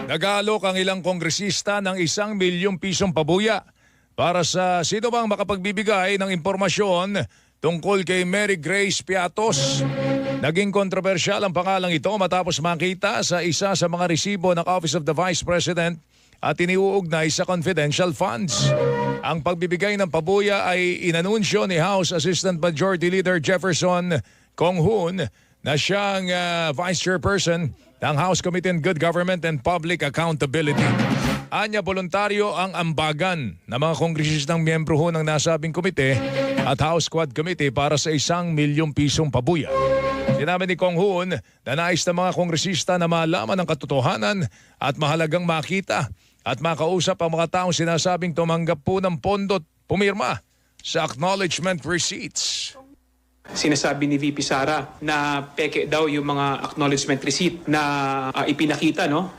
Nag-aalok ang ilang kongresista ng 1 milyong pisong pabuya para sa sino bang makapagbibigay ng impormasyon tungkol kay Mary Grace Piatos. Naging kontrobersyal ang pangalang ito matapos makita sa isa sa mga resibo ng Office of the Vice President at iniuugnay sa confidential funds. Ang pagbibigay ng pabuya ay inanunsyo ni House Assistant Majority Leader Jefferson Kong-hoon na siyang Vice Chairperson ng House Committee on Good Government and Public Accountability. Anya voluntaryo ang ambagan ng mga kongresistang miyembro ho ng nasabing komite at House Quad Committee para sa 1 milyong pisong pabuya. Sinabi ni Kong-hoon na nais ng mga kongresista na malaman ang katotohanan at mahalagang makita at makausap ang mga taong sinasabing tumanggap po ng pondo at pumirma sa acknowledgement receipts. Sinasabi ni VP Sara na peke daw yung mga acknowledgement receipt na ipinakita, no?